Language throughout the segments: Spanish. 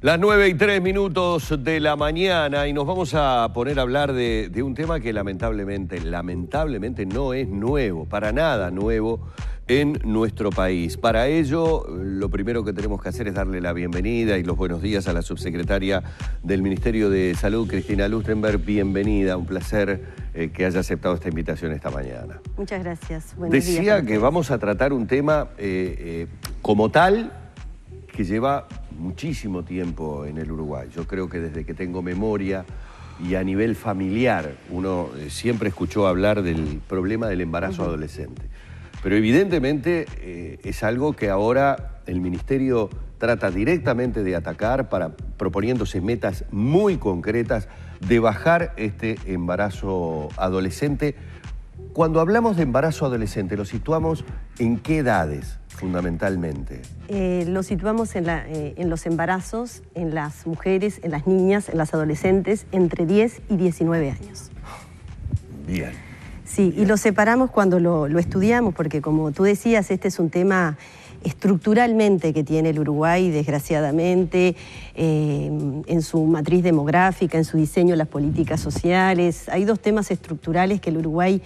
Las 9:03 de la mañana y nos vamos a poner a hablar de un tema que lamentablemente no es nuevo, para nada nuevo en nuestro país. Para ello, lo primero que tenemos que hacer es darle la bienvenida y los buenos días a la subsecretaria del Ministerio de Salud, Cristina Lustrenberg. Bienvenida, un placer que haya aceptado esta invitación esta mañana. Muchas gracias. Buenos días. Decía que vamos a tratar un tema como tal que lleva muchísimo tiempo en el Uruguay. Yo creo que desde que tengo memoria y a nivel familiar, uno siempre escuchó hablar del problema del embarazo adolescente. Pero evidentemente es algo que ahora el Ministerio trata directamente de atacar, proponiéndose metas muy concretas de bajar este embarazo adolescente. Cuando hablamos de embarazo adolescente, ¿lo situamos en qué edades fundamentalmente? Lo situamos en los embarazos, en las mujeres, en las niñas, en las adolescentes, entre 10 y 19 años. Bien. Sí, bien. Y lo separamos cuando lo estudiamos, porque como tú decías, este es un tema estructuralmente que tiene el Uruguay, desgraciadamente, en su matriz demográfica, en su diseño de las políticas sociales. Hay dos temas estructurales que el Uruguay,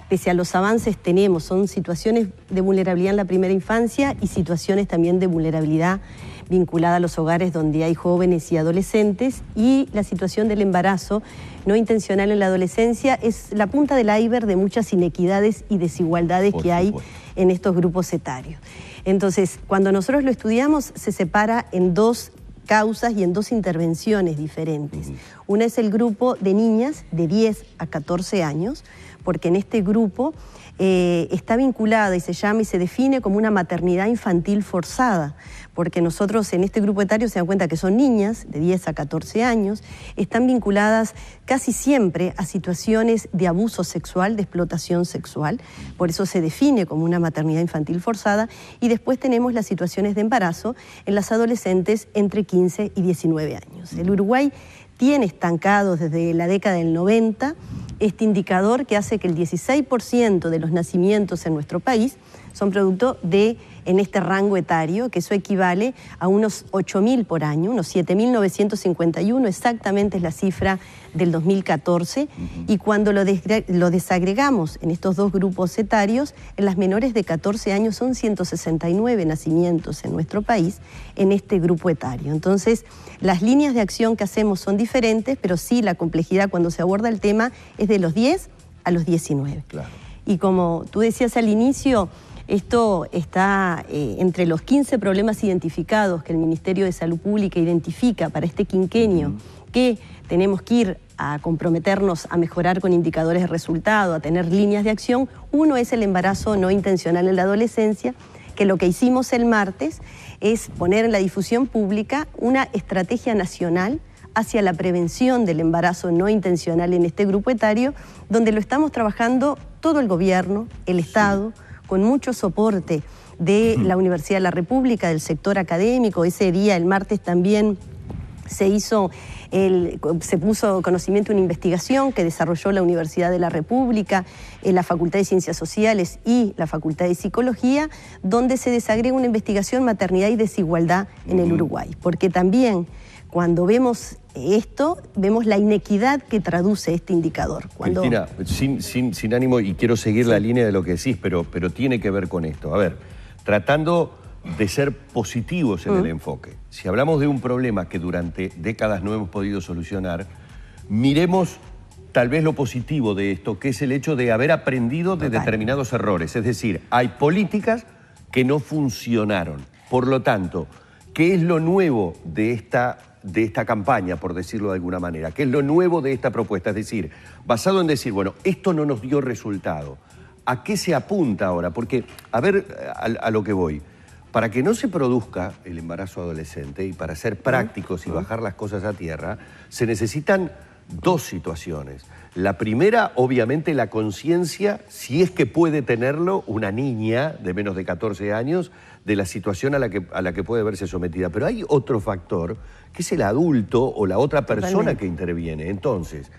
pese a los avances, tenemos. Son situaciones de vulnerabilidad en la primera infancia y situaciones también de vulnerabilidad vinculada a los hogares donde hay jóvenes y adolescentes, y la situación del embarazo no intencional en la adolescencia es la punta del iceberg de muchas inequidades y desigualdades que hay en estos grupos etarios. Entonces, cuando nosotros lo estudiamos, se separa en dos causas y en dos intervenciones diferentes. Una es el grupo de niñas de 10 a 14 años, porque en este grupo está vinculada y se llama y se define como una maternidad infantil forzada, porque nosotros en este grupo etario se dan cuenta que son niñas de 10 a 14 años, están vinculadas casi siempre a situaciones de abuso sexual, de explotación sexual, por eso se define como una maternidad infantil forzada, y después tenemos las situaciones de embarazo en las adolescentes entre 15 y 19 años. El Uruguay tiene estancado desde la década del 90 este indicador que hace que el 16% de los nacimientos en nuestro país son producto de, en este rango etario, que eso equivale a unos 8.000 por año, unos 7.951, exactamente es la cifra del 2014, y cuando lo desagregamos en estos dos grupos etarios, en las menores de 14 años son 169 nacimientos en nuestro país en este grupo etario. Entonces, las líneas de acción que hacemos son diferentes, pero sí la complejidad cuando se aborda el tema es de los 10 a los 19. Claro. Y como tú decías al inicio, esto está entre los 15 problemas identificados que el Ministerio de Salud Pública identifica para este quinquenio, que tenemos que ir a comprometernos a mejorar con indicadores de resultado, a tener líneas de acción. Uno es el embarazo no intencional en la adolescencia, que lo que hicimos el martes es poner en la difusión pública una estrategia nacional hacia la prevención del embarazo no intencional en este grupo etario, donde lo estamos trabajando todo el gobierno, el Estado, con mucho soporte de la Universidad de la República, del sector académico. Ese día, el martes, también se puso conocimiento una investigación que desarrolló la Universidad de la República, la Facultad de Ciencias Sociales y la Facultad de Psicología, donde se desagrega una investigación maternidad y desigualdad en el Uruguay. Porque también cuando vemos esto, vemos la inequidad que traduce este indicador. Cristina, sin ánimo, y quiero seguir la línea de lo que decís, pero tiene que ver con esto. A ver, tratando de ser positivos en el enfoque. Si hablamos de un problema que durante décadas no hemos podido solucionar, miremos tal vez lo positivo de esto, que es el hecho de haber aprendido de determinados errores. Es decir, hay políticas que no funcionaron. Por lo tanto, ¿qué es lo nuevo de esta campaña, por decirlo de alguna manera? ¿Qué es lo nuevo de esta propuesta? Es decir, basado en decir, bueno, esto no nos dio resultado. ¿A qué se apunta ahora? Porque, a ver, a lo que voy. Para que no se produzca el embarazo adolescente y para ser prácticos y bajar las cosas a tierra, se necesitan dos situaciones. La primera, obviamente, la conciencia, si es que puede tenerlo una niña de menos de 14 años, de la situación a la que puede verse sometida. Pero hay otro factor, que es el adulto o la otra persona que interviene. Entonces,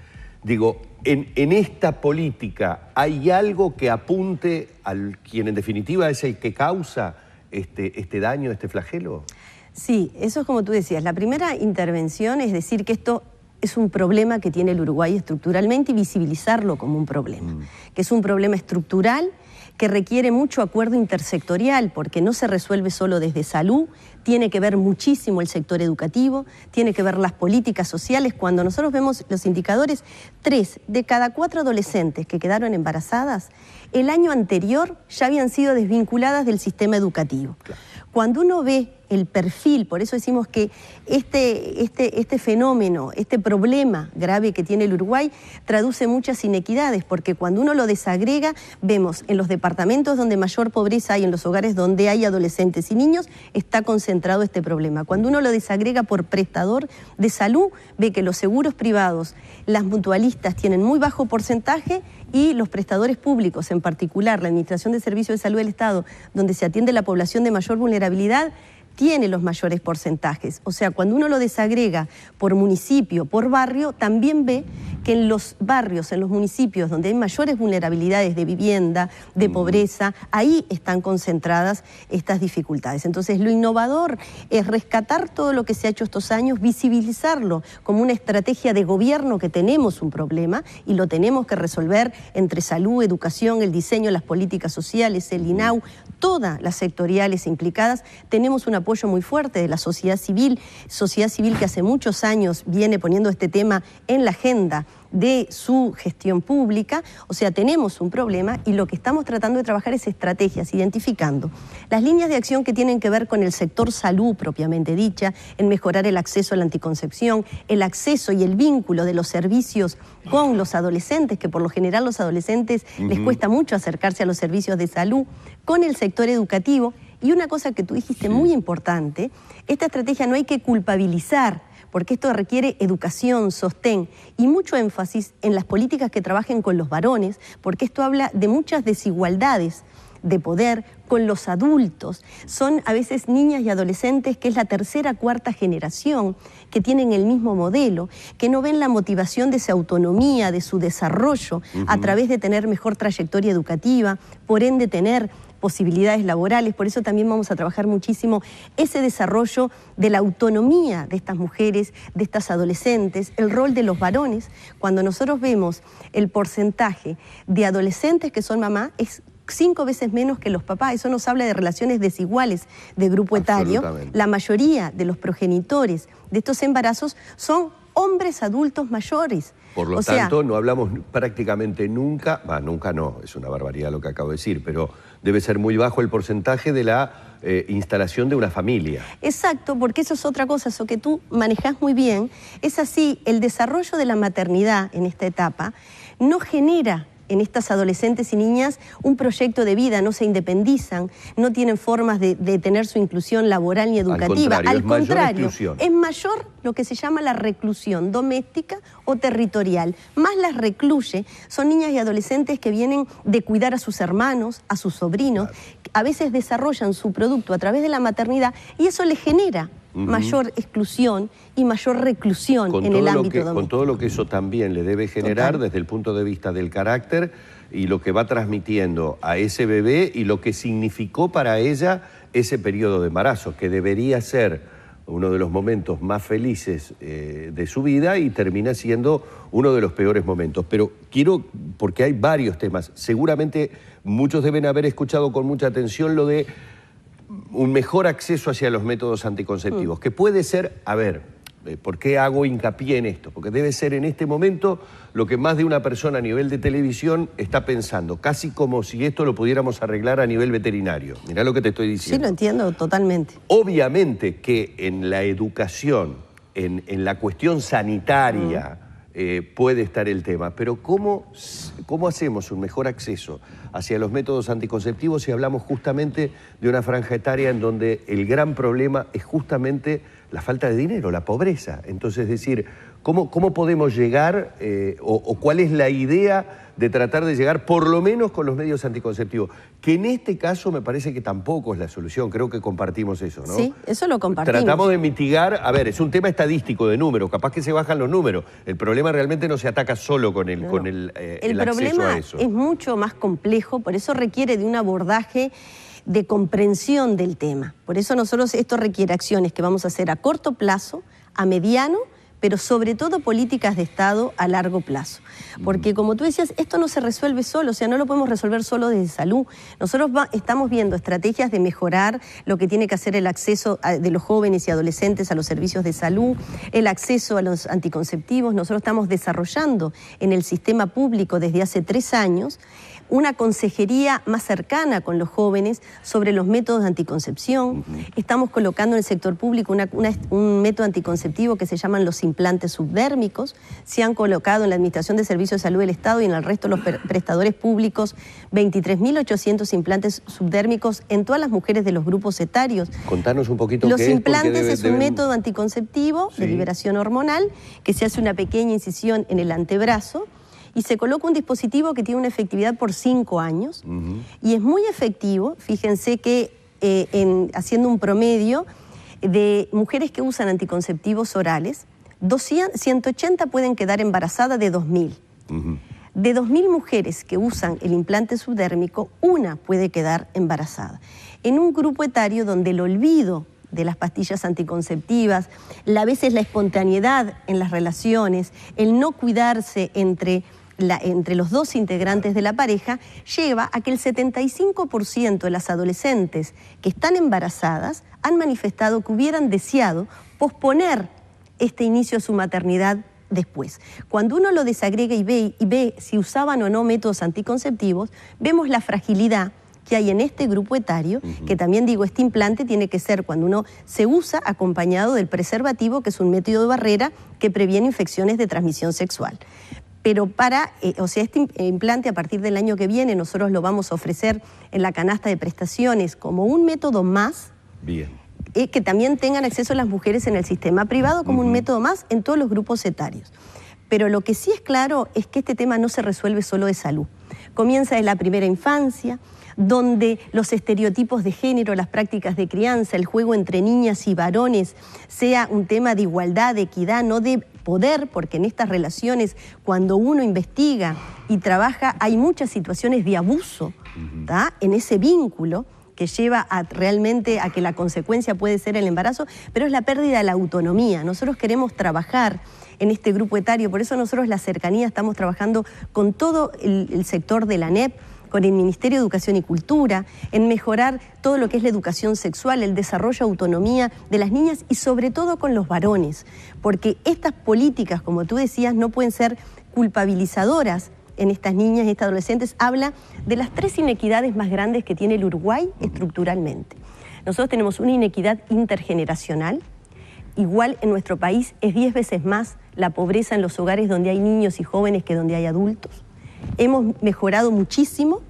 digo, en esta política, ¿hay algo que apunte al quien en definitiva es el que causa este daño, este flagelo? Sí, eso es como tú decías. La primera intervención es decir que esto es un problema que tiene el Uruguay estructuralmente y visibilizarlo como un problema, que es un problema estructural que requiere mucho acuerdo intersectorial porque no se resuelve solo desde salud, tiene que ver muchísimo el sector educativo, tiene que ver las políticas sociales. Cuando nosotros vemos los indicadores, 3 de cada 4 adolescentes que quedaron embarazadas, el año anterior ya habían sido desvinculadas del sistema educativo. Claro. Cuando uno ve el perfil, por eso decimos que este fenómeno, este problema grave que tiene el Uruguay, traduce muchas inequidades, porque cuando uno lo desagrega, vemos en los departamentos donde mayor pobreza hay, en los hogares donde hay adolescentes y niños, está concentrado este problema. Cuando uno lo desagrega por prestador de salud, ve que los seguros privados, las mutualistas tienen muy bajo porcentaje y los prestadores públicos, en particular la Administración de Servicios de Salud del Estado, donde se atiende la población de mayor vulnerabilidad, tiene los mayores porcentajes. O sea, cuando uno lo desagrega por municipio, por barrio, también ve que en los barrios, en los municipios donde hay mayores vulnerabilidades de vivienda, de pobreza, ahí están concentradas estas dificultades. Entonces, lo innovador es rescatar todo lo que se ha hecho estos años, visibilizarlo como una estrategia de gobierno que tenemos un problema y lo tenemos que resolver entre salud, educación, el diseño de las políticas sociales, el INAU, todas las sectoriales implicadas. Tenemos un apoyo muy fuerte de la sociedad civil que hace muchos años viene poniendo este tema en la agenda de su gestión pública. O sea, tenemos un problema y lo que estamos tratando de trabajar es estrategias, identificando las líneas de acción que tienen que ver con el sector salud propiamente dicha, en mejorar el acceso a la anticoncepción, el acceso y el vínculo de los servicios con los adolescentes, que por lo general los adolescentes les cuesta mucho acercarse a los servicios de salud, con el sector educativo. Y una cosa que tú dijiste muy importante, esta estrategia no hay que culpabilizar, porque esto requiere educación, sostén y mucho énfasis en las políticas que trabajen con los varones, porque esto habla de muchas desigualdades de poder con los adultos. Son a veces niñas y adolescentes que es la tercera, cuarta generación que tienen el mismo modelo, que no ven la motivación de su autonomía, de su desarrollo a través de tener mejor trayectoria educativa, por ende tener posibilidades laborales. Por eso también vamos a trabajar muchísimo ese desarrollo de la autonomía de estas mujeres, de estas adolescentes, el rol de los varones. Cuando nosotros vemos el porcentaje de adolescentes que son mamá, es 5 veces menos que los papás. Eso nos habla de relaciones desiguales de grupo etario. La mayoría de los progenitores de estos embarazos son hombres adultos mayores. Por lo tanto, no hablamos prácticamente nunca, nunca no, es una barbaridad lo que acabo de decir, pero debe ser muy bajo el porcentaje de la instalación de una familia. Exacto, porque eso es otra cosa, eso que tú manejás muy bien. Es así, el desarrollo de la maternidad en esta etapa no genera en estas adolescentes y niñas un proyecto de vida, no se independizan, no tienen formas de tener su inclusión laboral ni educativa. Al contrario, es mayor lo que se llama la reclusión doméstica o territorial. Más las recluye, son niñas y adolescentes que vienen de cuidar a sus hermanos, a sus sobrinos, a veces desarrollan su producto a través de la maternidad y eso les genera mayor exclusión y mayor reclusión en el ámbito doméstico. Con todo lo que eso también le debe generar desde el punto de vista del carácter y lo que va transmitiendo a ese bebé y lo que significó para ella ese periodo de embarazo, que debería ser uno de los momentos más felices de su vida y termina siendo uno de los peores momentos. Pero quiero, porque hay varios temas, seguramente muchos deben haber escuchado con mucha atención lo de un mejor acceso hacia los métodos anticonceptivos, que puede ser, ¿por qué hago hincapié en esto? Porque debe ser en este momento lo que más de una persona a nivel de televisión está pensando, casi como si esto lo pudiéramos arreglar a nivel veterinario. Mirá lo que te estoy diciendo. Sí, lo entiendo totalmente. Obviamente que en la educación, en la cuestión sanitaria, puede estar el tema, pero ¿cómo hacemos un mejor acceso hacia los métodos anticonceptivos si hablamos justamente de una franja etaria en donde el gran problema es justamente la falta de dinero, la pobreza? Entonces, es decir, ¿cómo podemos llegar o cuál es la idea de tratar de llegar por lo menos con los medios anticonceptivos? Que en este caso me parece que tampoco es la solución, creo que compartimos eso, ¿no? Sí, eso lo compartimos. Tratamos de mitigar, es un tema estadístico de números, capaz que se bajan los números, el problema realmente no se ataca solo con el acceso a eso. El problema es mucho más complejo, por eso requiere de un abordaje de comprensión del tema. Por eso nosotros esto requiere acciones que vamos a hacer a corto plazo, a mediano, pero sobre todo políticas de Estado a largo plazo. Porque como tú decías, esto no se resuelve solo, o sea, no lo podemos resolver solo desde salud. Nosotros estamos viendo estrategias de mejorar lo que tiene que hacer el acceso de los jóvenes y adolescentes a los servicios de salud, el acceso a los anticonceptivos. Nosotros estamos desarrollando en el sistema público desde hace 3 años una consejería más cercana con los jóvenes sobre los métodos de anticoncepción. Estamos colocando en el sector público un método anticonceptivo que se llaman los implantes subdérmicos. Se han colocado en la Administración de Servicios de Salud del Estado y en el resto de los prestadores públicos 23.800 implantes subdérmicos en todas las mujeres de los grupos etarios. Contanos un poquito Los qué es. implantes es un método anticonceptivo de liberación hormonal que se hace una pequeña incisión en el antebrazo y se coloca un dispositivo que tiene una efectividad por 5 años y es muy efectivo. Fíjense que haciendo un promedio de mujeres que usan anticonceptivos orales, 180 pueden quedar embarazadas de 2.000. De 2.000 mujeres que usan el implante subdérmico, 1 puede quedar embarazada. En un grupo etario donde el olvido de las pastillas anticonceptivas, a veces la espontaneidad en las relaciones, el no cuidarse entre los 2 integrantes de la pareja, lleva a que el 75% de las adolescentes que están embarazadas han manifestado que hubieran deseado posponer este inicio de su maternidad después. Cuando uno lo desagrega y ve si usaban o no métodos anticonceptivos, vemos la fragilidad que hay en este grupo etario, que también digo, este implante tiene que ser cuando uno se usa acompañado del preservativo, que es un método de barrera que previene infecciones de transmisión sexual. Pero este implante a partir del año que viene nosotros lo vamos a ofrecer en la canasta de prestaciones como un método más. Bien. Que también tengan acceso las mujeres en el sistema privado como un método más en todos los grupos etarios. Pero lo que sí es claro es que este tema no se resuelve solo de salud. Comienza desde la primera infancia, donde los estereotipos de género, las prácticas de crianza, el juego entre niñas y varones, sea un tema de igualdad, de equidad, no de poder, porque en estas relaciones, cuando uno investiga y trabaja, hay muchas situaciones de abuso en ese vínculo que lleva realmente a que la consecuencia puede ser el embarazo, pero es la pérdida de la autonomía. Nosotros queremos trabajar en este grupo etario, por eso nosotros la cercanía estamos trabajando con todo el sector de la ANEP, con el Ministerio de Educación y Cultura, en mejorar todo lo que es la educación sexual, el desarrollo de autonomía de las niñas y sobre todo con los varones, porque estas políticas, como tú decías, no pueden ser culpabilizadoras en estas niñas y estas adolescentes. Habla de las 3 inequidades más grandes que tiene el Uruguay estructuralmente. Nosotros tenemos una inequidad intergeneracional. Igual en nuestro país es 10 veces más la pobreza en los hogares donde hay niños y jóvenes que donde hay adultos. Hemos mejorado muchísimo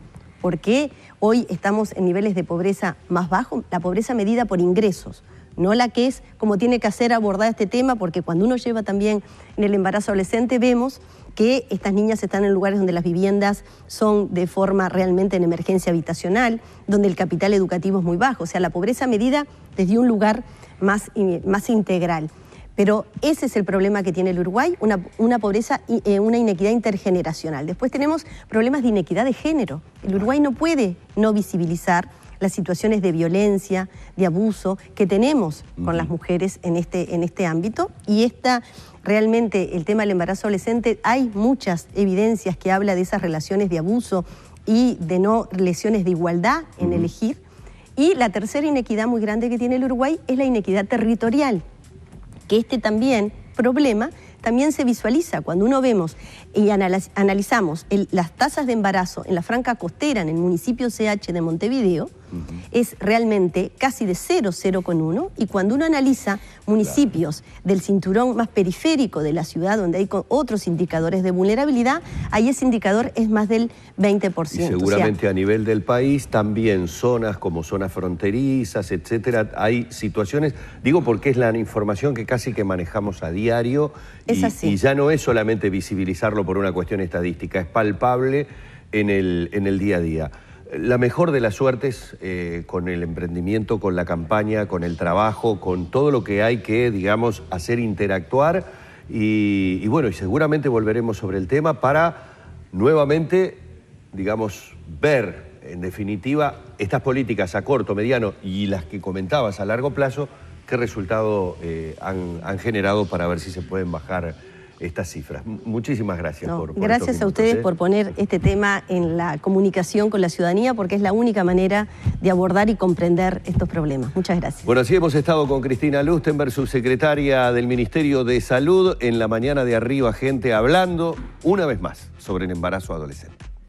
porque hoy estamos en niveles de pobreza más bajos, la pobreza medida por ingresos, no la que es como tiene que hacer abordar este tema, porque cuando uno lleva también en el embarazo adolescente vemos que estas niñas están en lugares donde las viviendas son de forma realmente en emergencia habitacional, donde el capital educativo es muy bajo, o sea, la pobreza medida desde un lugar más integral. Pero ese es el problema que tiene el Uruguay, una pobreza, una inequidad intergeneracional. Después tenemos problemas de inequidad de género. El Uruguay no puede no visibilizar las situaciones de violencia, de abuso que tenemos con las mujeres en este ámbito. Y realmente el tema del embarazo adolescente, hay muchas evidencias que habla de esas relaciones de abuso y de no lesiones de igualdad en elegir. Y la tercera inequidad muy grande que tiene el Uruguay es la inequidad territorial, que también problema también se visualiza cuando uno vemos y analizamos las tasas de embarazo en la franja costera, en el municipio CH de Montevideo, es realmente casi de 0,1, y cuando uno analiza municipios del cinturón más periférico de la ciudad, donde hay otros indicadores de vulnerabilidad, ahí ese indicador es más del 20%. Y seguramente a nivel del país también zonas como zonas fronterizas, etcétera, hay situaciones, digo porque es la información que casi que manejamos a diario y ya no es solamente visibilizarlo por una cuestión estadística, es palpable en el día a día. La mejor de las suertes con el emprendimiento, con la campaña, con el trabajo, con todo lo que hay que, digamos, hacer interactuar y bueno, y seguramente volveremos sobre el tema para nuevamente, digamos, ver en definitiva, estas políticas a corto, mediano y las que comentabas a largo plazo, ¿qué resultado han generado para ver si se pueden bajar estas cifras? Muchísimas gracias por gracias a ustedes por poner este tema en la comunicación con la ciudadanía, porque es la única manera de abordar y comprender estos problemas. Muchas gracias. Bueno, así hemos estado con Cristina Lustenberg, subsecretaria del Ministerio de Salud, en la mañana de Arriba Gente, hablando una vez más sobre el embarazo adolescente.